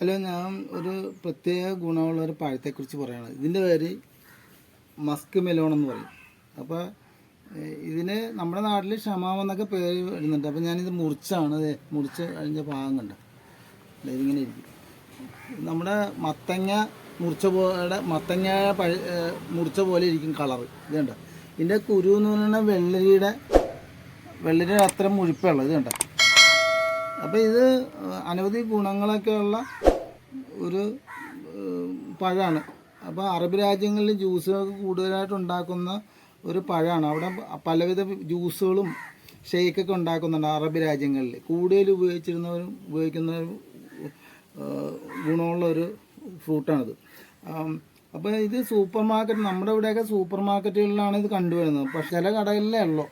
Hello, ഞാൻ ഒരു പ്രത്യേക ഗുണമുള്ള ഒരു പഴത്തെക്കുറിച്ച് പറയുകയാണ്. ഇതിൻ്റെ പേര് മസ്ക് മെലോൺ എന്ന് പറയും. അപ്പോൾ ഇതിന് നമ്മുടെ നാട്ടിൽ ഷമാം എന്നൊക്കെ പേര് വരുന്നുണ്ട്. അപ്പോൾ ഞാനിത് മുറിച്ച് കഴിഞ്ഞ ഭാഗം കണ്ട ഇതിങ്ങനെ ഇരിക്കും. നമ്മുടെ മത്തങ്ങ മുറിച്ച പോലെ ഇരിക്കും കളറ്. ഇത് കണ്ട, ഇതിൻ്റെ കുരു എന്ന് പറഞ്ഞാൽ വെള്ളരിയുടെ അത്ര മുഴുപ്പുള്ളത്. ഇത് കണ്ട. അപ്പോൾ ഇത് അനവധി ഗുണങ്ങളൊക്കെ ഉള്ള ഒരു പഴമാണ്. അപ്പോൾ അറബ് രാജ്യങ്ങളിൽ ജ്യൂസുകളൊക്കെ കൂടുതലായിട്ട് ഉണ്ടാക്കുന്ന ഒരു പഴമാണ്. അവിടെ പലവിധ ജ്യൂസുകളും ഷെയ്ക്കൊക്കെ ഉണ്ടാക്കുന്നുണ്ട് അറബ് രാജ്യങ്ങളിൽ. കൂടുതൽ ഉപയോഗിക്കുന്ന ഗുണമുള്ള ഒരു ഫ്രൂട്ടാണിത്. അപ്പോൾ ഇത് നമ്മുടെ ഇവിടെയൊക്കെ സൂപ്പർ മാർക്കറ്റുകളിലാണ് ഇത് കണ്ടുവരുന്നത്. പക്ഷേ ചില കടകളിലേ ഉള്ളൂ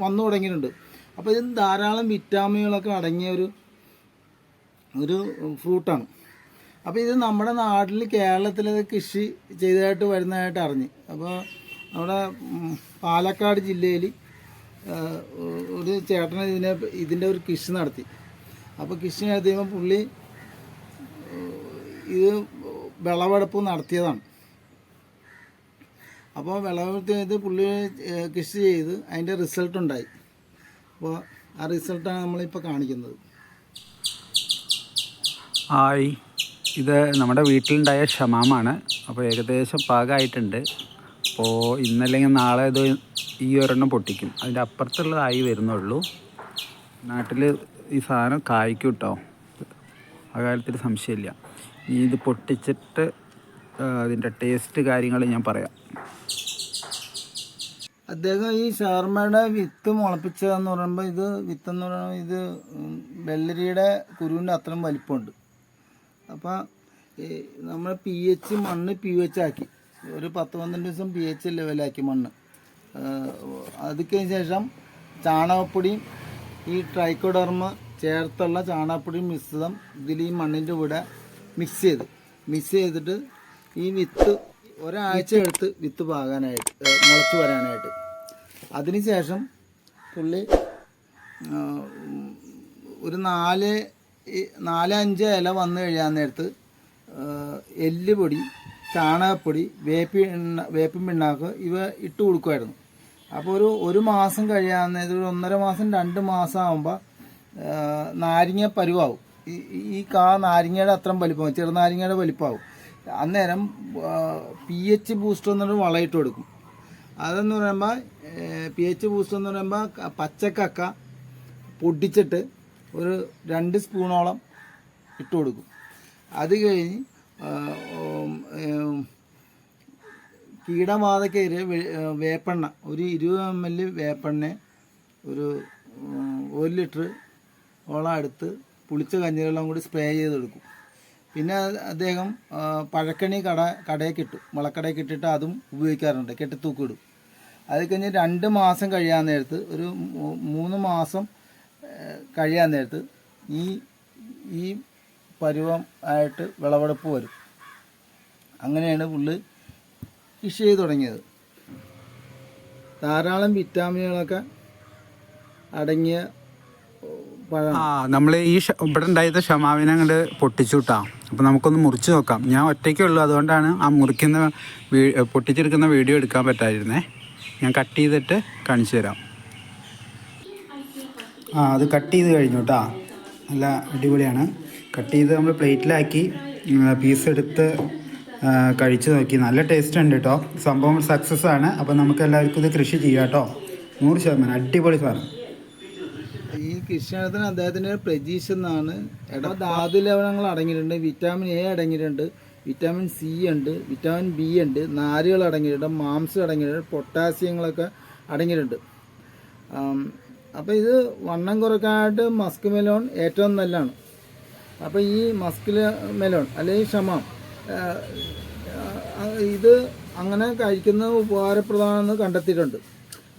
വന്നു തുടങ്ങിയിട്ടുണ്ട്. അപ്പോൾ ഇത് ധാരാളം വിറ്റാമിനുകളൊക്കെ അടങ്ങിയ ഒരു ഫ്രൂട്ടാണ്. അപ്പോൾ ഇത് നമ്മുടെ നാട്ടിൽ കേരളത്തിൽ കൃഷി ചെയ്തതായിട്ട് വരുന്നതായിട്ട് അറിഞ്ഞ്. അപ്പോൾ നമ്മുടെ പാലക്കാട് ജില്ലയിൽ ഒരു ചേട്ടൻ ഇതിൻ്റെ ഒരു കൃഷി നടത്തി. അപ്പോൾ കൃഷി നടത്തിയപ്പോൾ പുള്ളി ഇത് വിളവെടുപ്പ് നടത്തിയതാണ്. അപ്പോൾ വിളവെടുപ്പ് ചെയ്ത് പുള്ളി കൃഷി ചെയ്ത് അതിൻ്റെ റിസൾട്ടുണ്ടായി. അപ്പോൾ ആ റിസൾട്ടാണ് നമ്മളിപ്പോൾ കാണിക്കുന്നത്. ഹായ്, ഇത് നമ്മുടെ വീട്ടിലുണ്ടായ ഷമാമാണ്. അപ്പോൾ ഏകദേശം പാകമായിട്ടുണ്ട്. അപ്പോൾ ഇന്നല്ലെങ്കിൽ നാളെ ഇത് ഈ ഒരെണ്ണം പൊട്ടിക്കും. അതിൻ്റെ അപ്പുറത്തുള്ളതായി വരുന്നുള്ളൂ. നാട്ടിൽ ഈ സാധനം കായ്ക്കും കേട്ടോ, ആ കാര്യത്തിൽ സംശയമില്ല. ഇനി ഇത് പൊട്ടിച്ചിട്ട് അതിൻ്റെ ടേസ്റ്റ് കാര്യങ്ങൾ ഞാൻ പറയാം. അദ്ദേഹം ഈ ഷവർമയുടെ വിത്ത് മുളപ്പിച്ചതെന്ന് പറയുമ്പോൾ വിത്തെന്ന് പറയുമ്പോൾ ഇത് വെള്ളരിയുടെ കുരുവിൻ്റെ അത്രയും വലിപ്പമുണ്ട്. അപ്പോൾ നമ്മൾ മണ്ണ് pH ആക്കി ഒരു 10-12 ദിവസം pH ലെവലാക്കി മണ്ണ്. അതിന് ശേഷം ചാണകപ്പൊടിയും ഈ ട്രൈക്കോഡർമ ചേർത്തുള്ള ചാണകപ്പൊടിയും മിശ്രിതം ഇതിൽ ഈ മണ്ണിൻ്റെ കൂടെ മിക്സ് ചെയ്തിട്ട് ഈ വിത്ത് ഒരാഴ്ച എടുത്ത് വിത്ത് പാകാനായിട്ട് മുളച്ച് വരാനായിട്ട്. അതിനുശേഷം പുള്ളി ഒരു 4-5 ഇല വന്നു കഴിയാൻ നേരത്ത് എല്ലുപൊടി, ചാണകപ്പൊടി, വേപ്പിൻ പിണ്ണാക്ക് ഇവ ഇട്ട് കൊടുക്കുമായിരുന്നു. അപ്പോൾ ഒരു മാസം കഴിയാൻ നേരത്ത് ഒരു 1.5 മാസം 2 മാസം ആകുമ്പോൾ നാരങ്ങ പരുവാകും. ഈ നാരങ്ങയുടെ അത്രയും വലിപ്പമാകും, ചെറുനാരങ്ങയുടെ വലിപ്പമാകും. അന്നേരം pH ബൂസ്റ്റർ എന്നൊരു വളമിട്ട് കൊടുക്കും. അതെന്ന് പറയുമ്പോൾ pH ബൂസ്റ്റർ എന്ന് പറയുമ്പോൾ പച്ചക്കക്ക പൊടിച്ചിട്ട് ഒരു 2 സ്പൂണോളം ഇട്ട് കൊടുക്കും. അത് കഴിഞ്ഞ് കീടബാധയ്ക്കെതിരെ വേപ്പെണ്ണ ഒരു 20 ml വേപ്പെണ്ണ ഒരു 1 ലിറ്റർ ഓളം എടുത്ത് പുളിച്ച കഞ്ഞിവെള്ളം കൂടി സ്പ്രേ ചെയ്തെടുക്കും. പിന്നെ അദ്ദേഹം പഴക്കണി കടയിൽ മുളക്കടയിൽ ഇട്ടിട്ട് അതും ഉപയോഗിക്കാറുണ്ട്, കെട്ടിത്തൂക്കിടും. അത് കഴിഞ്ഞ് 2 മാസം കഴിയാൻ നേരത്ത് ഒരു 3 മാസം കഴിയാൻ നേരത്ത് ഈ പരുവം ആയിട്ട് വിളവെടുപ്പ് വരും. അങ്ങനെയാണ് പുള്ളി കൃഷി ചെയ്ത് തുടങ്ങിയത്. ധാരാളം വിറ്റാമിനുകളൊക്കെ അടങ്ങിയ നമ്മൾ ഈ ഇവിടെ ഉണ്ടായത് ഷമാവിനെ അങ്ങോട്ട് പൊട്ടിച്ചു കിട്ടാ. അപ്പോൾ നമുക്കൊന്ന് മുറിച്ച് നോക്കാം. ഞാൻ ഒറ്റയ്ക്കേ ഉള്ളൂ, അതുകൊണ്ടാണ് ആ പൊട്ടിച്ചെടുക്കുന്ന വീഡിയോ എടുക്കാൻ പറ്റാതിരുന്നേ. ഞാൻ കട്ട് ചെയ്തിട്ട് കാണിച്ചു തരാം. അത് കട്ട് ചെയ്ത് കഴിഞ്ഞു കേട്ടോ, നല്ല അടിപൊളിയാണ്. കട്ട് ചെയ്ത് നമ്മൾ പ്ലേറ്റിലാക്കി പീസ് എടുത്ത് കഴിച്ച് നോക്കി. നല്ല ടേസ്റ്റ് ഉണ്ട് കേട്ടോ, സംഭവം സക്സസ് ആണ്. അപ്പോൾ നമുക്ക് എല്ലാവർക്കും ഇത് കൃഷി ചെയ്യാം കേട്ടോ. 100% അടിപൊളി സാധനം. ഈ കൃഷിയിടത്തിന് അദ്ദേഹത്തിൻ്റെ പ്രജീഷ് എന്നാണ്. ധാതു ലവണങ്ങൾ അടങ്ങിയിട്ടുണ്ട്, വിറ്റാമിൻ എ അടങ്ങിയിട്ടുണ്ട്, വിറ്റാമിൻ സി ഉണ്ട്, വിറ്റാമിൻ ബി ഉണ്ട്, നാരുകൾ അടങ്ങിയിട്ടുണ്ട്, മാംസം അടങ്ങിയിട്ടുണ്ട്, പൊട്ടാസ്യങ്ങളൊക്കെ അടങ്ങിയിട്ടുണ്ട്. അപ്പോൾ ഇത് വണ്ണം കുറയ്ക്കാനായിട്ട് മസ്ക് മെലോൺ ഏറ്റവും നല്ലതാണ്. അപ്പോൾ ഈ മസ്ക് മെലോൺ അല്ലെങ്കിൽ ഷമാം ഇത് അങ്ങനെ കഴിക്കുന്നത് ഉപകാരപ്രദമാണെന്ന് കണ്ടെത്തിയിട്ടുണ്ട്.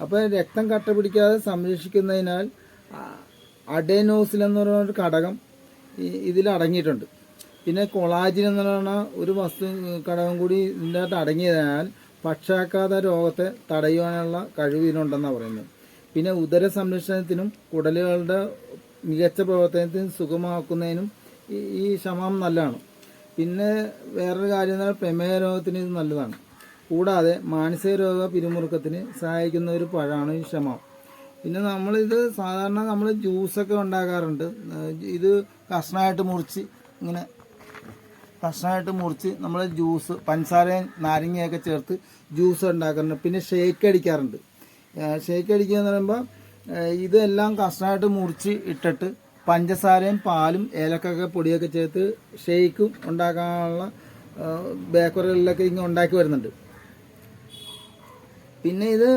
അപ്പോൾ രക്തം കട്ട പിടിക്കാതെ സംരക്ഷിക്കുന്നതിനാൽ അഡെനോസിൻ എന്ന് പറയുന്ന ഘടകം ഇതിൽ അടങ്ങിയിട്ടുണ്ട്. പിന്നെ കൊളാജിൻ എന്ന് പറയുന്ന ഒരു ഘടകം കൂടി ഇതിൻ്റെ അകത്ത് അടങ്ങിയതിനാൽ പക്ഷാഘാത രോഗത്തെ തടയുവാനുള്ള കഴിവ് ഇതിനുണ്ടെന്നാണ് പറയുന്നത്. പിന്നെ ഉദര സംരക്ഷണത്തിനും കുടലുകളുടെ മികച്ച പ്രവർത്തനത്തിനും സുഗമമാക്കുന്നതിനും ഈ ഷമാം നല്ലതാണ്. പിന്നെ വേറൊരു കാര്യം എന്ന് പറഞ്ഞാൽ പ്രമേഹ രോഗത്തിന് ഇത് നല്ലതാണ്. കൂടാതെ മാനസിക രോഗ പിരിമുറുക്കത്തിന് സഹായിക്കുന്ന ഒരു പഴമാണ് ഈ ഷമാം. പിന്നെ നമ്മളിത് സാധാരണ നമ്മൾ ജ്യൂസൊക്കെ ഉണ്ടാക്കാറുണ്ട്. ഇത് കഷ്ണമായിട്ട് മുറിച്ച് ഇങ്ങനെ കഷ്ണമായിട്ട് മുറിച്ച് നമ്മൾ ജ്യൂസ് പഞ്ചസാരയും നാരങ്ങയൊക്കെ ചേർത്ത് ജ്യൂസ് ഉണ്ടാക്കാറുണ്ട്. പിന്നെ ഷേക്ക് അടിക്കാറുണ്ട്. ഷേക്ക് അടിക്കുക എന്ന് പറയുമ്പോൾ ഇതെല്ലാം കഷ്ണമായിട്ട് മുറിച്ച് ഇട്ടിട്ട് പഞ്ചസാരയും പാലും ഏലക്കൊക്കെ പൊടിയൊക്കെ ചേർത്ത് ഷേക്കും ഉണ്ടാക്കാനുള്ള ബേക്കറികളിലൊക്കെ ഇങ്ങനെ ഉണ്ടാക്കി വരുന്നുണ്ട്. പിന്നെ ഇത്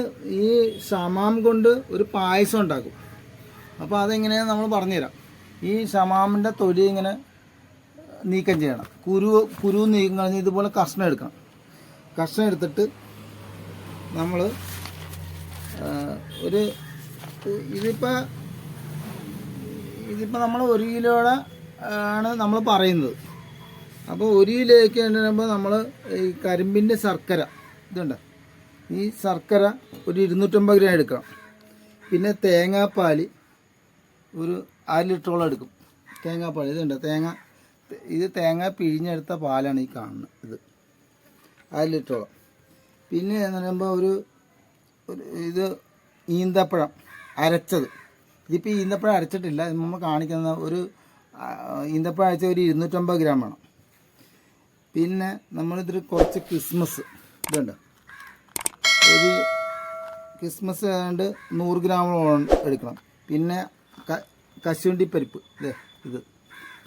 ഈ ഷമാം കൊണ്ട് ഒരു പായസം ഉണ്ടാക്കും. അപ്പോൾ അതെങ്ങനെയാണെന്ന് നമ്മൾ പറഞ്ഞുതരാം. ഈ ഷമാമിൻ്റെ തൊലി ഇങ്ങനെ നീക്കം ചെയ്യണം. കുരു നീക്കം കഴിഞ്ഞ് ഇതുപോലെ കഷ്ണം എടുക്കണം. കഷ്ണം എടുത്തിട്ട് നമ്മൾ ഇതിപ്പോൾ നമ്മൾ 1 കിലോയുടെ ആണ് നമ്മൾ പറയുന്നത്. അപ്പോൾ 1 കിലോയ്ക്ക് പറയുമ്പോൾ നമ്മൾ ഈ കരിമ്പിൻ്റെ ശർക്കര ഇതുണ്ട്, ഈ ശർക്കര ഒരു 250 ഗ്രാം എടുക്കണം. പിന്നെ തേങ്ങാപ്പാൽ ഒരു 1/2 ലിറ്ററോളം എടുക്കും. തേങ്ങാപ്പാൽ ഇതുണ്ട്, തേങ്ങ പിഴിഞ്ഞെടുത്ത പാലാണ് ഈ കാണുന്നത്. ഇത് 1/2 ലിറ്ററോളം. പിന്നെ എന്ന് പറയുമ്പോൾ ഇത് ഈന്തപ്പഴം അരച്ചത്. ഇതിപ്പോൾ ഈന്തപ്പഴം അരച്ചിട്ടില്ല, നമ്മൾ കാണിക്കുന്ന ഒരു ഈന്തപ്പഴം അരച്ച ഒരു 250 ഗ്രാം വേണം. പിന്നെ നമ്മളിതിൽ കുറച്ച് കിസ്മസ് ഇതുണ്ട്, ഒരു കിസ്മസ് ഏതാണ്ട് 100 ഗ്രാമോളം എടുക്കണം. പിന്നെ കശുവണ്ടി പരിപ്പ് ഇത്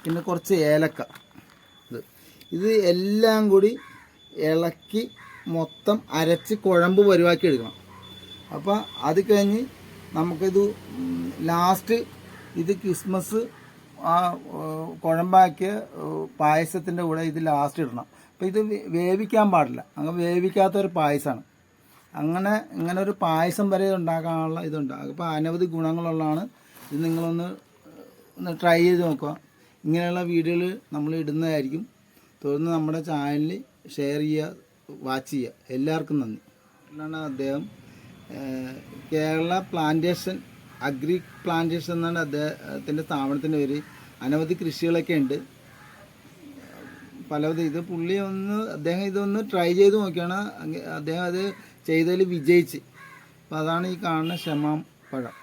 പിന്നെ കുറച്ച് ഏലക്ക ഇത് എല്ലാം കൂടി ഇളക്കി മൊത്തം അരച്ച് കുഴമ്പ് പരുവാക്കി എടുക്കണം. അപ്പോൾ അത് കഴിഞ്ഞ് നമുക്കിത് ലാസ്റ്റ് ഇത് കിസ്മസ് ആ കുഴമ്പാക്കിയ പായസത്തിൻ്റെ കൂടെ ഇത് ലാസ്റ്റ് ഇടണം. അപ്പോൾ ഇത് വേവിക്കാൻ പാടില്ല, അങ്ങനെ വേവിക്കാത്തൊരു പായസമാണ്. ഇങ്ങനെ ഒരു പായസം വരെ ഉണ്ടാക്കാനുള്ള ഇതുണ്ടാകും. അപ്പോൾ അനവധി ഗുണങ്ങളുള്ളതാണ്. ഇത് നിങ്ങളൊന്ന് ട്രൈ ചെയ്ത് നോക്കുക. ഇങ്ങനെയുള്ള വീഡിയോകൾ നമ്മൾ ഇടുന്നതായിരിക്കും. തുടർന്ന് നമ്മുടെ ചാനലിൽ ഷെയർ ചെയ്യുക, വാച്ച് ചെയ്യുക. എല്ലാവർക്കും നന്ദി. അദ്ദേഹം കേരള പ്ലാന്റേഷൻ അഗ്രി പ്ലാന്റേഷൻ എന്നാണ് അദ്ദേഹത്തിൻ്റെ സ്ഥാപനത്തിൻ്റെ പേര്. അനവധി കൃഷികളൊക്കെ ഉണ്ട് പലവിധ. ഇത് അദ്ദേഹം ഇതൊന്ന് ട്രൈ ചെയ്ത് നോക്കിയാണ് അദ്ദേഹം അത് ചെയ്തതിൽ വിജയിച്ച്. അപ്പോൾ അതാണ് ഈ കാണുന്ന ഷമാം പഴം.